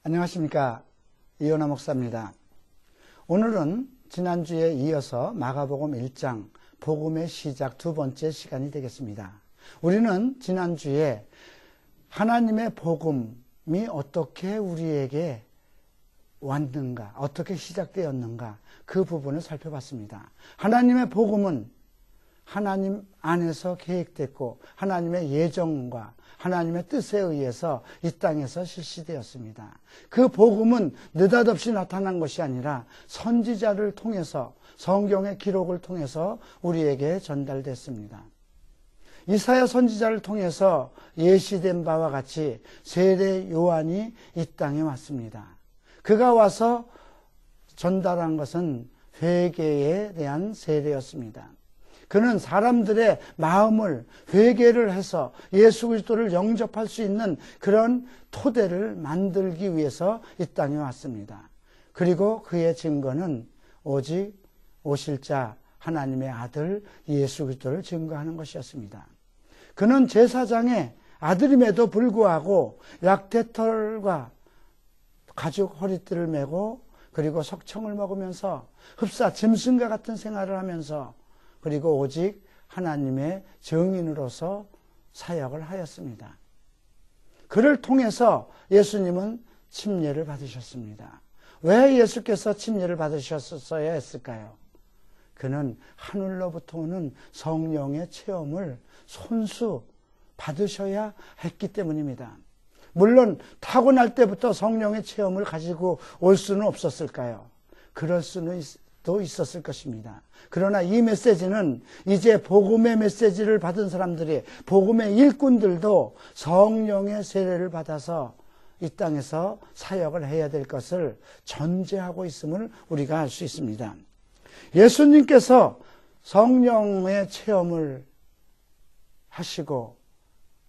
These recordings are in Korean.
안녕하십니까. 이현아 목사입니다. 오늘은 지난주에 이어서 마가복음 1장 복음의 시작 두 번째 시간이 되겠습니다. 우리는 지난주에 하나님의 복음이 어떻게 우리에게 왔는가, 어떻게 시작되었는가 그 부분을 살펴봤습니다. 하나님의 복음은 하나님 안에서 계획됐고 하나님의 예정과 하나님의 뜻에 의해서 이 땅에서 실시되었습니다. 그 복음은 느닷없이 나타난 것이 아니라 선지자를 통해서 성경의 기록을 통해서 우리에게 전달됐습니다. 이사야 선지자를 통해서 예시된 바와 같이 세례 요한이 이 땅에 왔습니다. 그가 와서 전달한 것은 회개에 대한 세례였습니다. 그는 사람들의 마음을 회개를 해서 예수 그리스도를 영접할 수 있는 그런 토대를 만들기 위해서 이 땅에 왔습니다. 그리고 그의 증거는 오직 오실 자 하나님의 아들 예수 그리스도를 증거하는 것이었습니다. 그는 제사장의 아들임에도 불구하고 약대털과 가죽 허리띠를 메고 그리고 석청을 먹으면서 흡사 짐승과 같은 생활을 하면서 그리고 오직 하나님의 증인으로서 사역을 하였습니다. 그를 통해서 예수님은 침례를 받으셨습니다. 왜 예수께서 침례를 받으셨어야 했을까요? 그는 하늘로부터 오는 성령의 체험을 손수 받으셔야 했기 때문입니다. 물론 타고날 때부터 성령의 체험을 가지고 올 수는 없었을까요? 그럴 수는 또 있었을 것입니다. 그러나 이 메시지는 이제 복음의 메시지를 받은 사람들이, 복음의 일꾼들도 성령의 세례를 받아서 이 땅에서 사역을 해야 될 것을 전제하고 있음을 우리가 알 수 있습니다. 예수님께서 성령의 체험을 하시고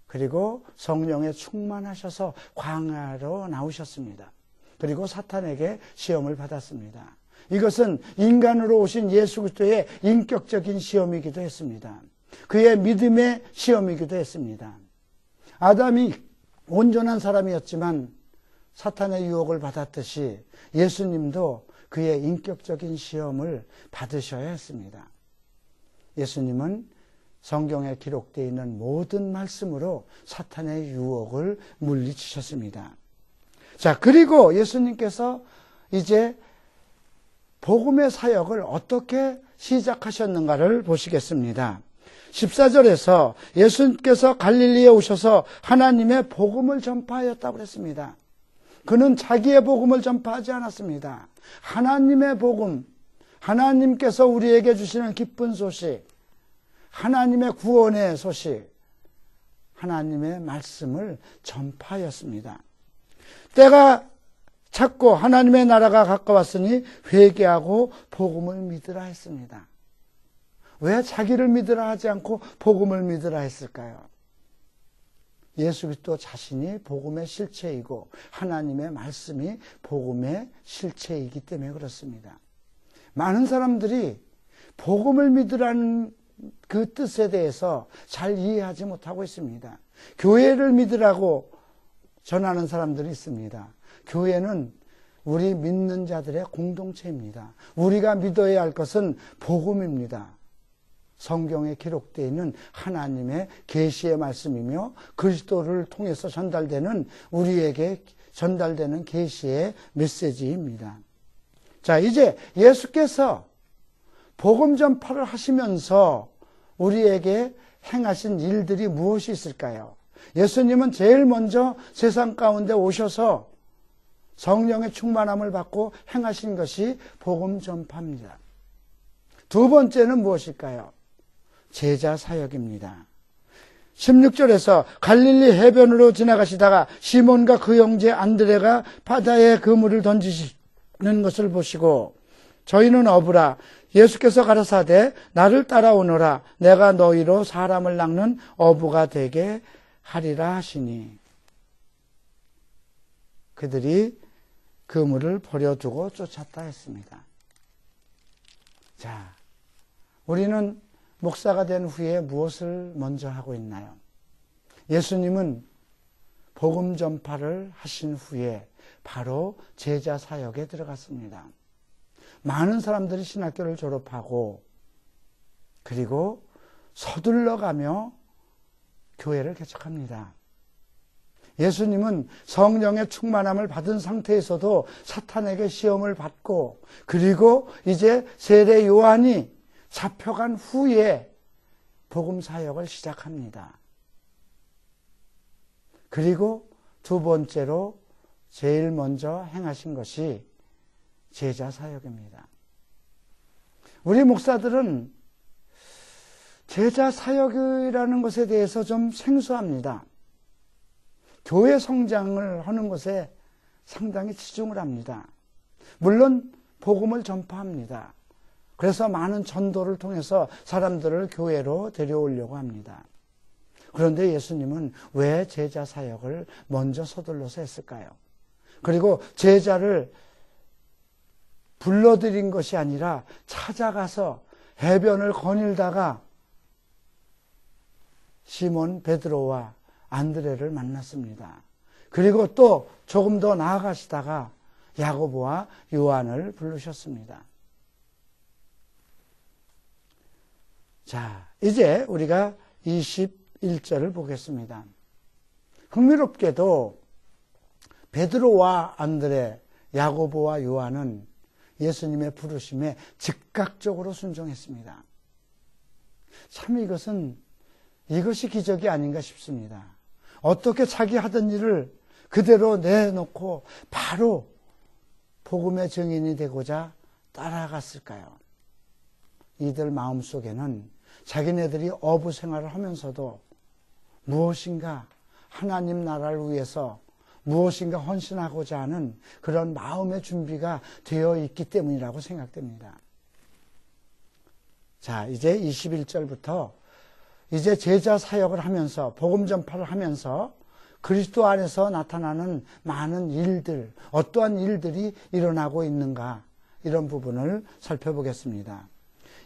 그리고 성령에 충만하셔서 광야로 나오셨습니다. 그리고 사탄에게 시험을 받았습니다. 이것은 인간으로 오신 예수 그리스도의 인격적인 시험이기도 했습니다. 그의 믿음의 시험이기도 했습니다. 아담이 온전한 사람이었지만 사탄의 유혹을 받았듯이 예수님도 그의 인격적인 시험을 받으셔야 했습니다. 예수님은 성경에 기록되어 있는 모든 말씀으로 사탄의 유혹을 물리치셨습니다. 자, 그리고 예수님께서 이제 복음의 사역을 어떻게 시작하셨는가를 보시겠습니다. 14절에서 예수님께서 갈릴리에 오셔서 하나님의 복음을 전파하였다고 했습니다. 그는 자기의 복음을 전파하지 않았습니다. 하나님의 복음, 하나님께서 우리에게 주시는 기쁜 소식, 하나님의 구원의 소식, 하나님의 말씀을 전파하였습니다. 때가 찾고 하나님의 나라가 가까웠으니 회개하고 복음을 믿으라 했습니다. 왜 자기를 믿으라 하지 않고 복음을 믿으라 했을까요? 예수 그리스도 자신이 복음의 실체이고 하나님의 말씀이 복음의 실체이기 때문에 그렇습니다. 많은 사람들이 복음을 믿으라는 그 뜻에 대해서 잘 이해하지 못하고 있습니다. 교회를 믿으라고 전하는 사람들이 있습니다. 교회는 우리 믿는 자들의 공동체입니다. 우리가 믿어야 할 것은 복음입니다. 성경에 기록되어 있는 하나님의 계시의 말씀이며 그리스도를 통해서 전달되는 우리에게 전달되는 계시의 메시지입니다. 자, 이제 예수께서 복음 전파를 하시면서 우리에게 행하신 일들이 무엇이 있을까요? 예수님은 제일 먼저 세상 가운데 오셔서 성령의 충만함을 받고 행하신 것이 복음 전파입니다. 두 번째는 무엇일까요? 제자 사역입니다. 16절에서 갈릴리 해변으로 지나가시다가 시몬과 그 형제 안드레가 바다에 그물을 던지시는 것을 보시고 저희는 어부라. 예수께서 가라사대 나를 따라오너라. 내가 너희로 사람을 낚는 어부가 되게 하리라 하시니 그들이 그물을 버려두고 쫓았다 했습니다. 자, 우리는 목사가 된 후에 무엇을 먼저 하고 있나요? 예수님은 복음 전파를 하신 후에 바로 제자 사역에 들어갔습니다. 많은 사람들이 신학교를 졸업하고 그리고 서둘러 가며 교회를 개척합니다. 예수님은 성령의 충만함을 받은 상태에서도 사탄에게 시험을 받고 그리고 이제 세례 요한이 잡혀간 후에 복음 사역을 시작합니다. 그리고 두 번째로 제일 먼저 행하신 것이 제자 사역입니다. 우리 목사들은 제자 사역이라는 것에 대해서 좀 생소합니다. 교회 성장을 하는 것에 상당히 치중을 합니다. 물론 복음을 전파합니다. 그래서 많은 전도를 통해서 사람들을 교회로 데려오려고 합니다. 그런데 예수님은 왜 제자 사역을 먼저 서둘러서 했을까요? 그리고 제자를 불러들인 것이 아니라 찾아가서 해변을 거닐다가 시몬 베드로와 안드레를 만났습니다. 그리고 또 조금 더 나아가시다가 야고보와 요한을 부르셨습니다. 자, 이제 우리가 21절을 보겠습니다. 흥미롭게도 베드로와 안드레, 야고보와 요한은 예수님의 부르심에 즉각적으로 순종했습니다. 참 이것이 기적이 아닌가 싶습니다. 어떻게 자기 하던 일을 그대로 내놓고 바로 복음의 증인이 되고자 따라갔을까요? 이들 마음속에는 자기네들이 어부 생활을 하면서도 무엇인가 하나님 나라를 위해서 무엇인가 헌신하고자 하는 그런 마음의 준비가 되어 있기 때문이라고 생각됩니다. 자, 이제 21절부터 이제 제자 사역을 하면서 복음 전파를 하면서 그리스도 안에서 나타나는 많은 일들, 어떠한 일들이 일어나고 있는가 이런 부분을 살펴보겠습니다.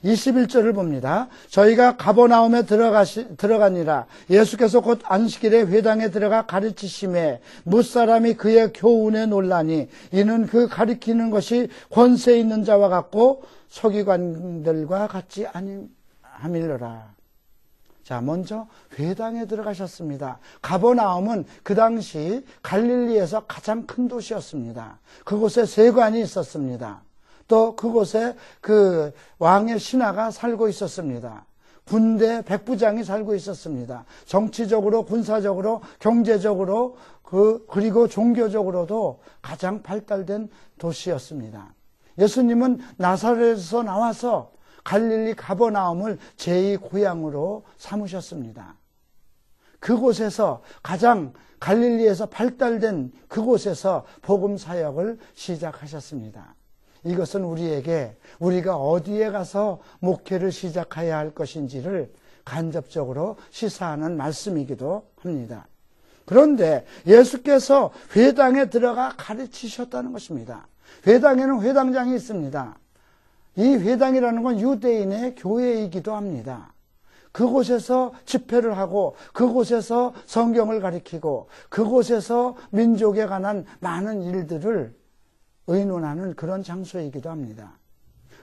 21절을 봅니다. 저희가 가버나움에 들어가니라. 예수께서 곧 안식일에 회당에 들어가 가르치심에 뭇사람이 그의 교훈에 놀라니 이는 그 가르치는 것이 권세 있는 자와 같고 서기관들과 같지 아니함일러라. 자, 먼저 회당에 들어가셨습니다. 가버나움은 그 당시 갈릴리에서 가장 큰 도시였습니다. 그곳에 세관이 있었습니다. 또 그곳에 그 왕의 신하가 살고 있었습니다. 군대 백부장이 살고 있었습니다. 정치적으로, 군사적으로, 경제적으로, 그리고 종교적으로도 가장 발달된 도시였습니다. 예수님은 나사렛에서 나와서 갈릴리 가버나움을 제2 고향으로 삼으셨습니다. 그곳에서 가장 갈릴리에서 발달된 그곳에서 복음 사역을 시작하셨습니다. 이것은 우리가 어디에 가서 목회를 시작해야 할 것인지를 간접적으로 시사하는 말씀이기도 합니다. 그런데 예수께서 회당에 들어가 가르치셨다는 것입니다. 회당에는 회당장이 있습니다. 이 회당이라는 건 유대인의 교회이기도 합니다. 그곳에서 집회를 하고 그곳에서 성경을 가르치고 그곳에서 민족에 관한 많은 일들을 의논하는 그런 장소이기도 합니다.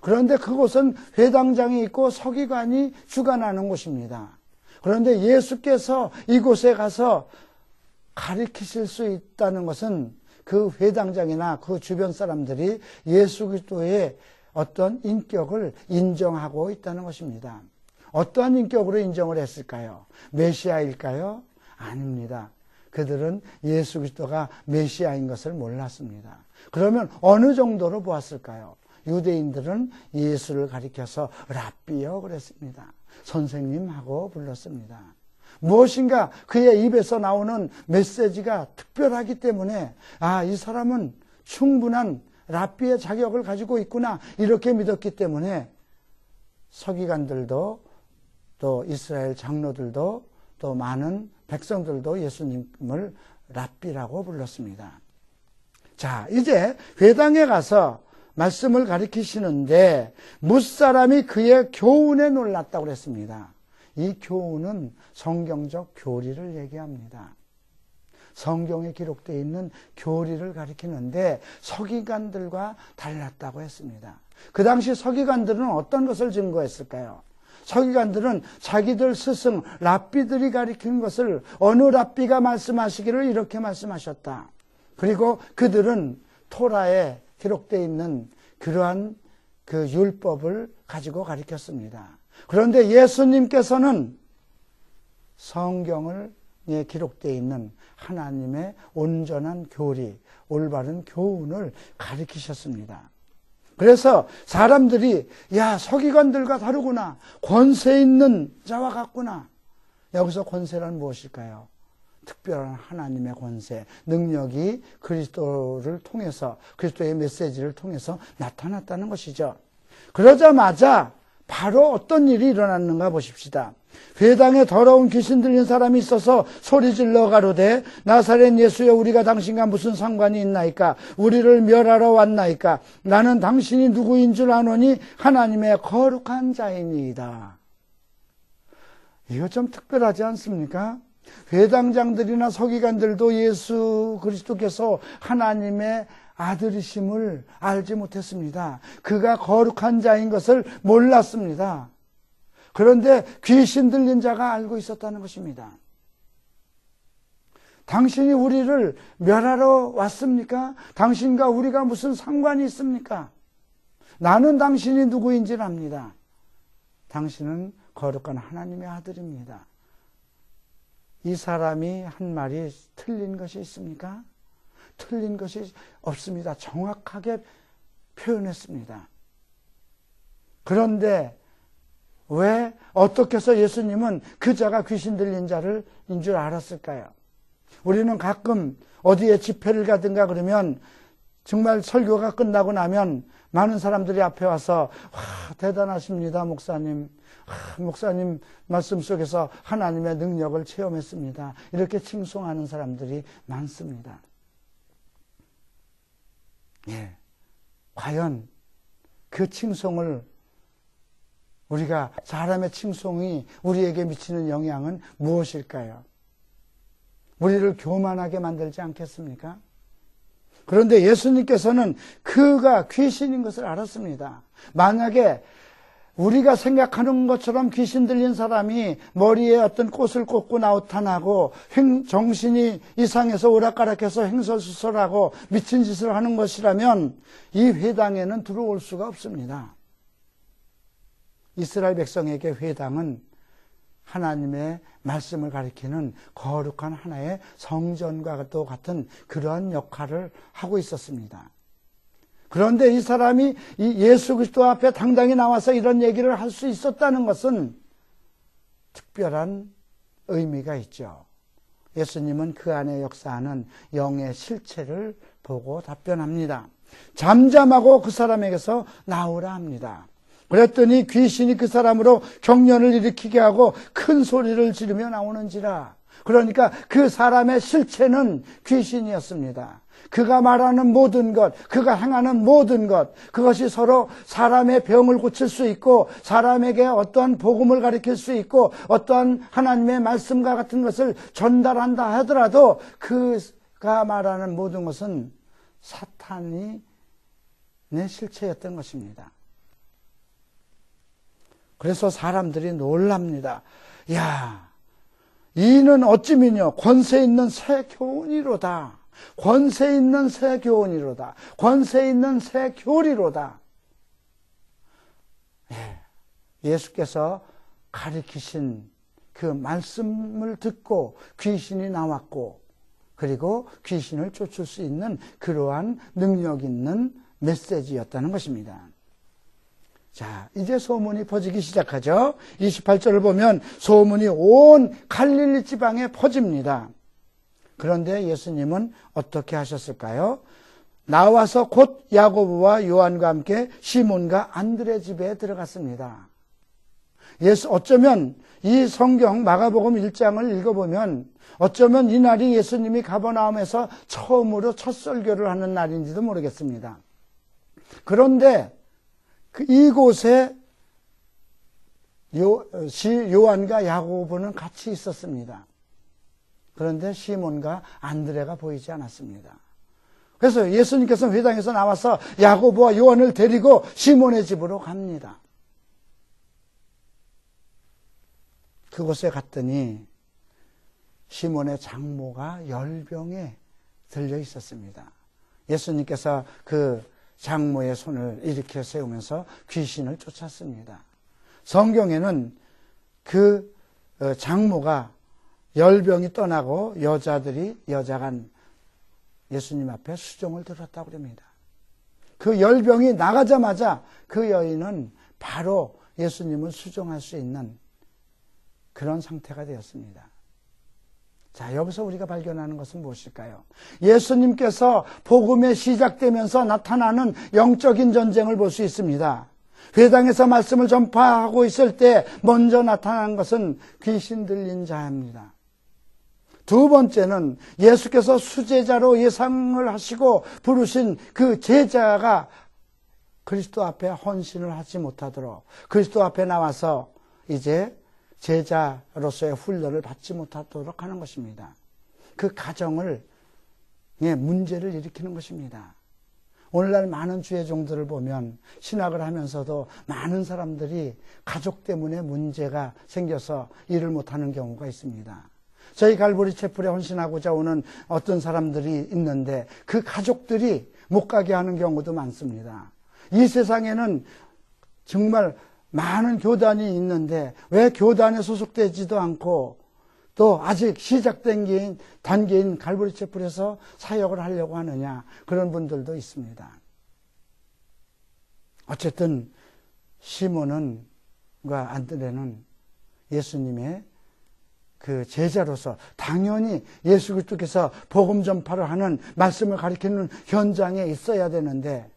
그런데 그곳은 회당장이 있고 서기관이 주관하는 곳입니다. 그런데 예수께서 이곳에 가서 가르치실 수 있다는 것은 그 회당장이나 그 주변 사람들이 예수 그리스도의 어떤 인격을 인정하고 있다는 것입니다. 어떠한 인격으로 인정을 했을까요? 메시아일까요? 아닙니다. 그들은 예수 그리스도가 메시아인 것을 몰랐습니다. 그러면 어느 정도로 보았을까요? 유대인들은 예수를 가리켜서 랍비여 그랬습니다. 선생님하고 불렀습니다. 무엇인가 그의 입에서 나오는 메시지가 특별하기 때문에 이 사람은 충분한 랍비의 자격을 가지고 있구나 이렇게 믿었기 때문에 서기관들도 또 이스라엘 장로들도 또 많은 백성들도 예수님을 랍비라고 불렀습니다. 자, 이제 회당에 가서 말씀을 가르치시는데 뭇사람이 그의 교훈에 놀랐다고 그랬습니다. 이 교훈은 성경적 교리를 얘기합니다. 성경에 기록되어 있는 교리를 가리키는데 서기관들과 달랐다고 했습니다. 그 당시 서기관들은 어떤 것을 증거했을까요? 서기관들은 자기들 스승 랍비들이 가리킨 것을 어느 랍비가 말씀하시기를 이렇게 말씀하셨다. 그리고 그들은 토라에 기록되어 있는 그러한 그 율법을 가지고 가리켰습니다. 그런데 예수님께서는 성경에 기록되어 있는 하나님의 온전한 교리, 올바른 교훈을 가리키셨습니다. 그래서 사람들이 야, 서기관들과 다르구나. 권세 있는 자와 같구나. 여기서 권세란 무엇일까요? 특별한 하나님의 권세, 능력이 그리스도를 통해서, 그리스도의 메시지를 통해서 나타났다는 것이죠. 그러자마자 바로 어떤 일이 일어났는가 보십시다. 회당에 더러운 귀신 들린 사람이 있어서 소리질러 가로되 나사렛 예수여 우리가 당신과 무슨 상관이 있나이까? 우리를 멸하러 왔나이까? 나는 당신이 누구인 줄 아노니 하나님의 거룩한 자이니이다. 이거 좀 특별하지 않습니까? 회당장들이나 서기관들도 예수 그리스도께서 하나님의 아들이심을 알지 못했습니다. 그가 거룩한 자인 것을 몰랐습니다. 그런데 귀신 들린 자가 알고 있었다는 것입니다. 당신이 우리를 멸하러 왔습니까? 당신과 우리가 무슨 상관이 있습니까? 나는 당신이 누구인지를 압니다. 당신은 거룩한 하나님의 아들입니다. 이 사람이 한 말이 틀린 것이 있습니까? 틀린 것이 없습니다. 정확하게 표현했습니다. 그런데 왜 어떻게 해서 예수님은 그 자가 귀신 들린 자인 줄 알았을까요? 우리는 가끔 어디에 집회를 가든가 그러면 정말 설교가 끝나고 나면 많은 사람들이 앞에 와서 와, 대단하십니다 목사님. 목사님 말씀 속에서 하나님의 능력을 체험했습니다. 이렇게 칭송하는 사람들이 많습니다. 예, 과연 그 칭송을 우리가 사람의 칭송이 우리에게 미치는 영향은 무엇일까요? 우리를 교만하게 만들지 않겠습니까? 그런데 예수님께서는 그가 귀신인 것을 알았습니다. 만약에 우리가 생각하는 것처럼 귀신 들린 사람이 머리에 어떤 꽃을 꽂고 나타나고 정신이 이상해서 오락가락해서 행설수설하고 미친 짓을 하는 것이라면 이 회당에는 들어올 수가 없습니다. 이스라엘 백성에게 회당은 하나님의 말씀을 가리키는 거룩한 하나의 성전과 또 같은 그러한 역할을 하고 있었습니다. 그런데 이 사람이 이 예수 그리스도 앞에 당당히 나와서 이런 얘기를 할 수 있었다는 것은 특별한 의미가 있죠. 예수님은 그 안에 역사하는 영의 실체를 보고 답변합니다. 잠잠하고 그 사람에게서 나오라 합니다. 그랬더니 귀신이 그 사람으로 경련을 일으키게 하고 큰 소리를 지르며 나오는지라. 그러니까 그 사람의 실체는 귀신이었습니다. 그가 말하는 모든 것, 그가 행하는 모든 것, 그것이 서로 사람의 병을 고칠 수 있고 사람에게 어떠한 복음을 가르칠 수 있고 어떠한 하나님의 말씀과 같은 것을 전달한다 하더라도 그가 말하는 모든 것은 사탄이 내 실체였던 것입니다. 그래서 사람들이 놀랍니다. 야, 이는 어찌미뇨 권세 있는 새 교훈이로다. 권세 있는 새 교훈이로다. 권세 있는 새 교리로다. 예수께서 가르치신 그 말씀을 듣고 귀신이 나왔고 그리고 귀신을 쫓을 수 있는 그러한 능력 있는 메시지였다는 것입니다. 자, 이제 소문이 퍼지기 시작하죠. 28절을 보면 소문이 온 갈릴리 지방에 퍼집니다. 그런데 예수님은 어떻게 하셨을까요? 나와서 곧 야고보와 요한과 함께 시몬과 안드레 집에 들어갔습니다. 어쩌면 이 성경 마가복음 1장을 읽어보면 어쩌면 이날이 예수님이 가버나움에서 처음으로 첫 설교를 하는 날인지도 모르겠습니다. 그런데 이곳에 요한과 야고보는 같이 있었습니다. 그런데 시몬과 안드레가 보이지 않았습니다. 그래서 예수님께서 회당에서 나와서 야고보와 요한을 데리고 시몬의 집으로 갑니다. 그곳에 갔더니 시몬의 장모가 열병에 들려 있었습니다. 예수님께서 그 장모의 손을 일으켜 세우면서 귀신을 쫓았습니다. 성경에는 그 장모가 열병이 떠나고 여자가 예수님 앞에 수종을 들었다고 합니다. 그 열병이 나가자마자 그 여인은 바로 예수님을 수종할 수 있는 그런 상태가 되었습니다. 자, 여기서 우리가 발견하는 것은 무엇일까요? 예수님께서 복음에 시작되면서 나타나는 영적인 전쟁을 볼 수 있습니다. 회당에서 말씀을 전파하고 있을 때 먼저 나타난 것은 귀신 들린 자입니다. 두 번째는 예수께서 수제자로 예상을 하시고 부르신 그 제자가 그리스도 앞에 헌신을 하지 못하도록 그리스도 앞에 나와서 이제 제자로서의 훈련을 받지 못하도록 하는 것입니다. 그 가정을 문제를 일으키는 것입니다. 오늘날 많은 주의 종들을 보면 신학을 하면서도 많은 사람들이 가족 때문에 문제가 생겨서 일을 못하는 경우가 있습니다. 저희 갈보리 채플에 헌신하고자 오는 어떤 사람들이 있는데 그 가족들이 못 가게 하는 경우도 많습니다. 이 세상에는 정말 많은 교단이 있는데 왜 교단에 소속되지도 않고 또 아직 시작된 단계인 갈보리 채플에서 사역을 하려고 하느냐, 그런 분들도 있습니다. 어쨌든 시몬과 안드레는 예수님의 그 제자로서 당연히 예수 그리스도께서 복음 전파를 하는 말씀을 가리키는 현장에 있어야 되는데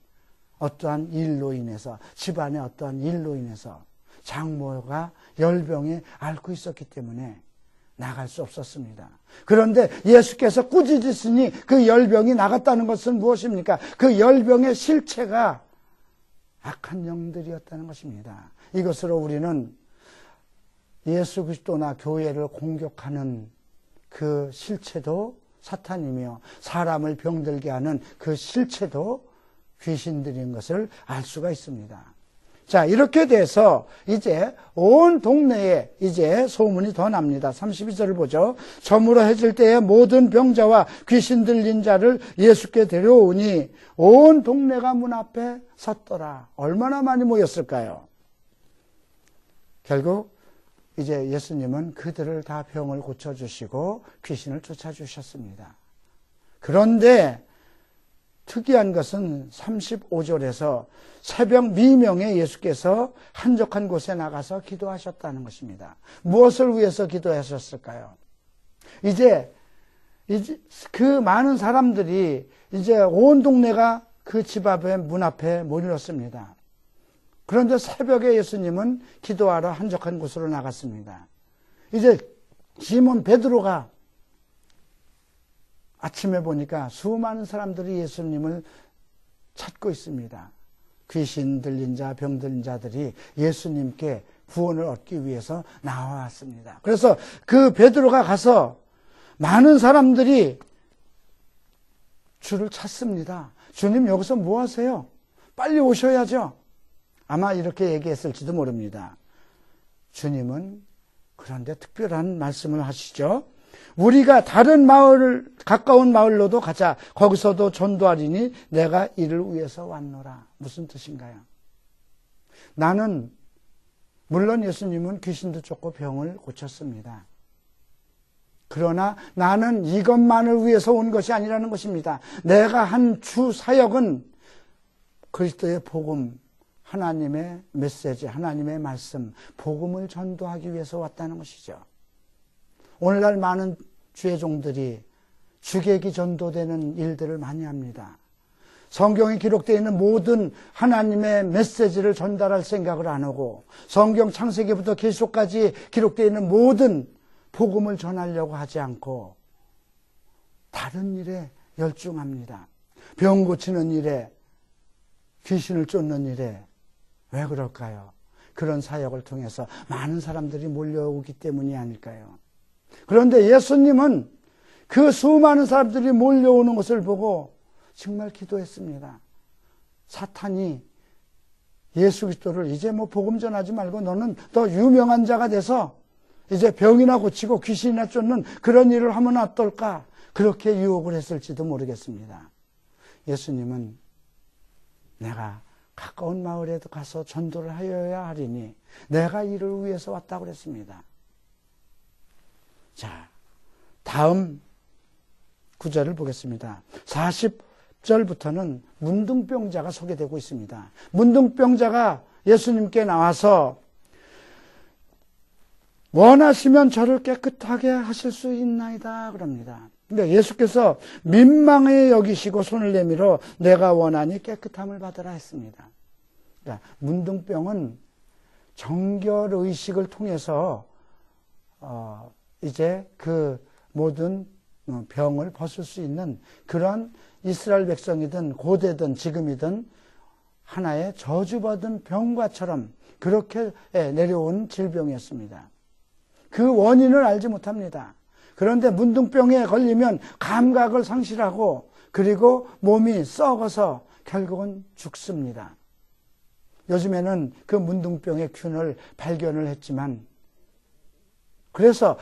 어떠한 일로 인해서, 집안의 어떠한 일로 인해서 장모가 열병에 앓고 있었기 때문에 나갈 수 없었습니다. 그런데 예수께서 꾸짖으시니 그 열병이 나갔다는 것은 무엇입니까? 그 열병의 실체가 악한 영들이었다는 것입니다. 이것으로 우리는 예수 그리스도나 교회를 공격하는 그 실체도 사탄이며 사람을 병들게 하는 그 실체도 귀신들인 것을 알 수가 있습니다. 자, 이렇게 돼서 이제 온 동네에 이제 소문이 더 납니다. 32절을 보죠. 저물어 해질 때에 모든 병자와 귀신 들린 자를 예수께 데려오니 온 동네가 문 앞에 섰더라. 얼마나 많이 모였을까요? 결국 이제 예수님은 그들을 다 병을 고쳐주시고 귀신을 쫓아주셨습니다. 그런데 특이한 것은 35절에서 새벽 미명에 예수께서 한적한 곳에 나가서 기도하셨다는 것입니다. 무엇을 위해서 기도하셨을까요? 이제 그 많은 사람들이 이제 온 동네가 그 집 앞에 문 앞에 모였습니다. 그런데 새벽에 예수님은 기도하러 한적한 곳으로 나갔습니다. 이제 시몬 베드로가 아침에 보니까 수많은 사람들이 예수님을 찾고 있습니다. 귀신 들린 자, 병 들린 자들이 예수님께 구원을 얻기 위해서 나왔습니다. 그래서 그 베드로가 가서 많은 사람들이 주를 찾습니다. 주님, 여기서 뭐 하세요? 빨리 오셔야죠. 아마 이렇게 얘기했을지도 모릅니다. 주님은 그런데 특별한 말씀을 하시죠. 우리가 다른 마을, 가까운 마을로도 가자. 거기서도 전도하리니 내가 이를 위해서 왔노라. 무슨 뜻인가요? 나는, 물론 예수님은 귀신도 쫓고 병을 고쳤습니다. 그러나 나는 이것만을 위해서 온 것이 아니라는 것입니다. 내가 한 주 사역은 그리스도의 복음, 하나님의 메시지, 하나님의 말씀, 복음을 전도하기 위해서 왔다는 것이죠. 오늘날 많은 주의 종들이 주객이 전도되는 일들을 많이 합니다. 성경에 기록되어 있는 모든 하나님의 메시지를 전달할 생각을 안 하고 성경 창세기부터 계시록까지 기록되어 있는 모든 복음을 전하려고 하지 않고 다른 일에 열중합니다. 병 고치는 일에, 귀신을 쫓는 일에. 왜 그럴까요? 그런 사역을 통해서 많은 사람들이 몰려오기 때문이 아닐까요? 그런데 예수님은 그 수많은 사람들이 몰려오는 것을 보고 정말 기도했습니다. 사탄이 예수 그리스도를 이제 뭐 복음 전하지 말고 너는 더 유명한 자가 돼서 이제 병이나 고치고 귀신이나 쫓는 그런 일을 하면 어떨까? 그렇게 유혹을 했을지도 모르겠습니다. 예수님은 내가 가까운 마을에도 가서 전도를 하여야 하리니 내가 이를 위해서 왔다고 그랬습니다. 자, 다음 구절을 보겠습니다. 40절부터는 문둥병자가 소개되고 있습니다. 문둥병자가 예수님께 나와서 원하시면 저를 깨끗하게 하실 수 있나이다 그럽니다. 그러니까 예수께서 민망해 여기시고 손을 내밀어 내가 원하니 깨끗함을 받으라 했습니다. 그러니까 문둥병은 정결의식을 통해서 이제 그 모든 병을 벗을 수 있는 그런 이스라엘 백성이든 고대든 지금이든 하나의 저주받은 병과처럼 그렇게 내려온 질병이었습니다. 그 원인을 알지 못합니다. 그런데 문둥병에 걸리면 감각을 상실하고 그리고 몸이 썩어서 결국은 죽습니다. 요즘에는 그 문둥병의 균을 발견을 했지만 그래서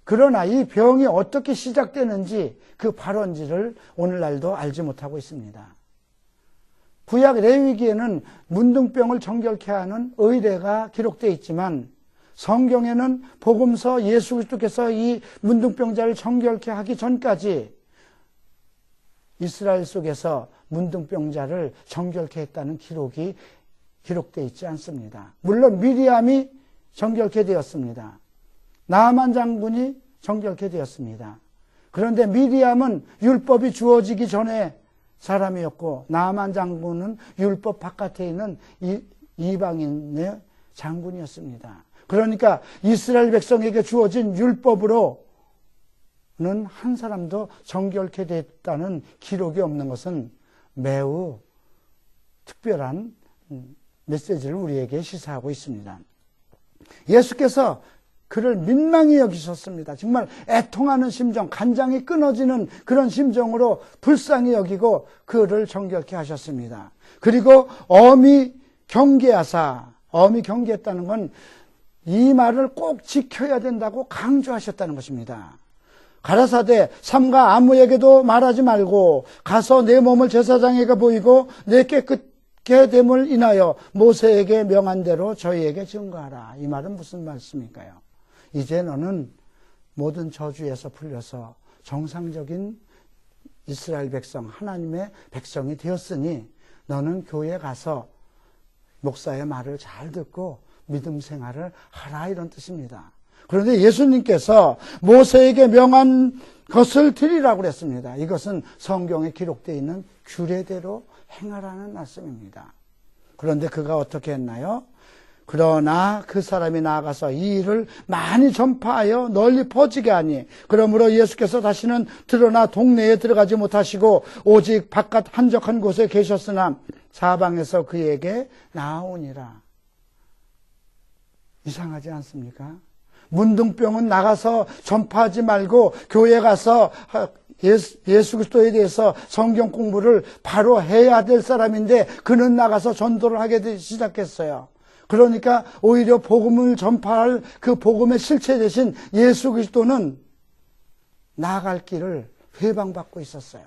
그러나 이 병이 어떻게 시작되는지 그 발원지를 오늘날도 알지 못하고 있습니다. 구약 레위기에는 문둥병을 정결케 하는 의례가 기록되어 있지만 성경에는 복음서 예수 그리스도께서 이 문둥병자를 정결케 하기 전까지 이스라엘 속에서 문둥병자를 정결케 했다는 기록이 기록되어 있지 않습니다. 물론 미리암이 정결케 되었습니다. 나아만 장군이 정결케 되었습니다. 그런데 미리암은 율법이 주어지기 전에 사람이었고 나아만 장군은 율법 바깥에 있는 이방인의 장군이었습니다. 그러니까 이스라엘 백성에게 주어진 율법으로는 한 사람도 정결케 됐다는 기록이 없는 것은 매우 특별한 메시지를 우리에게 시사하고 있습니다. 예수께서 그를 민망히 여기셨습니다. 정말 애통하는 심정, 간장이 끊어지는 그런 심정으로 불쌍히 여기고 그를 정결케 하셨습니다. 그리고 엄히 경계하사, 엄히 경계했다는 건 이 말을 꼭 지켜야 된다고 강조하셨다는 것입니다. 가라사대 삼가 아무에게도 말하지 말고 가서 내 몸을 제사장에게 보이고 내 깨끗게 됨을 인하여 모세에게 명한 대로 저희에게 증거하라. 이 말은 무슨 말씀일까요? 이제 너는 모든 저주에서 풀려서 정상적인 이스라엘 백성, 하나님의 백성이 되었으니 너는 교회에 가서 목사의 말을 잘 듣고 믿음 생활을 하라 이런 뜻입니다. 그런데 예수님께서 모세에게 명한 것을 드리라고 그랬습니다. 이것은 성경에 기록되어 있는 규례대로 행하라는 말씀입니다. 그런데 그가 어떻게 했나요? 그러나 그 사람이 나아가서 이 일을 많이 전파하여 널리 퍼지게 하니 그러므로 예수께서 다시는 드러나 동네에 들어가지 못하시고 오직 바깥 한적한 곳에 계셨으나 사방에서 그에게 나아오니라. 이상하지 않습니까? 문둥병은 나가서 전파하지 말고 교회 가서 예수 그리스도에 대해서 성경 공부를 바로 해야 될 사람인데 그는 나가서 전도를 하게 시작했어요. 그러니까 오히려 복음을 전파할 그 복음의 실체 대신 예수 그리스도는 나아갈 길을 회방받고 있었어요.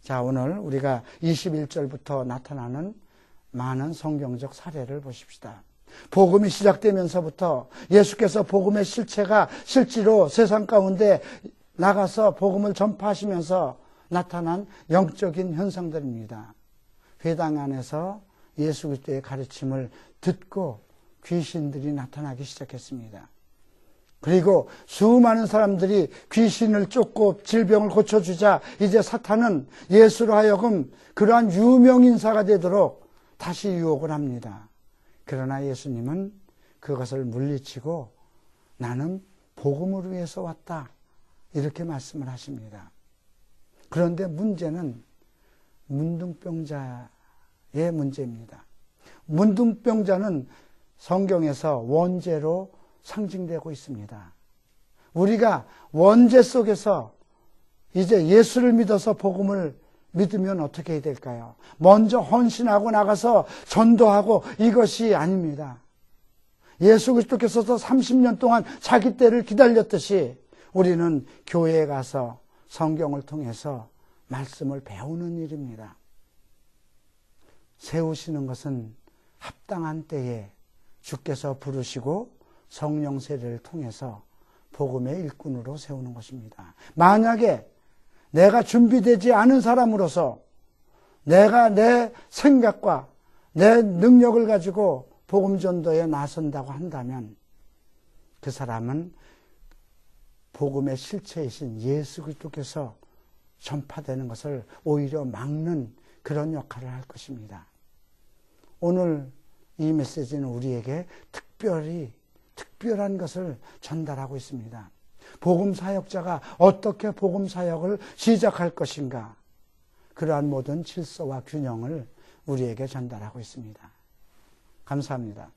자, 오늘 우리가 21절부터 나타나는 많은 성경적 사례를 보십시다. 복음이 시작되면서부터 예수께서 복음의 실체가 실제로 세상 가운데 나가서 복음을 전파하시면서 나타난 영적인 현상들입니다. 회당 안에서 예수 그리스도의 가르침을 듣고 귀신들이 나타나기 시작했습니다. 그리고 수많은 사람들이 귀신을 쫓고 질병을 고쳐주자 이제 사탄은 예수로 하여금 그러한 유명인사가 되도록 다시 유혹을 합니다. 그러나 예수님은 그것을 물리치고 나는 복음을 위해서 왔다 이렇게 말씀을 하십니다. 그런데 문제는 문둥병자의 문제입니다. 문둥병자는 성경에서 원죄로 상징되고 있습니다. 우리가 원죄 속에서 이제 예수를 믿어서 복음을 믿으면 어떻게 해야 될까요? 먼저 헌신하고 나가서 전도하고 이것이 아닙니다. 예수 그리스도께서도 30년 동안 자기 때를 기다렸듯이 우리는 교회에 가서 성경을 통해서 말씀을 배우는 일입니다. 세우시는 것은 합당한 때에 주께서 부르시고 성령 세례를 통해서 복음의 일꾼으로 세우는 것입니다. 만약에 내가 준비되지 않은 사람으로서 내가 내 생각과 내 능력을 가지고 복음 전도에 나선다고 한다면 그 사람은 복음의 실체이신 예수 그리스도께서 전파되는 것을 오히려 막는 그런 역할을 할 것입니다. 오늘 이 메시지는 우리에게 특별한 것을 전달하고 있습니다. 복음 사역자가 어떻게 복음 사역을 시작할 것인가, 그러한 모든 질서와 균형을 우리에게 전달하고 있습니다. 감사합니다.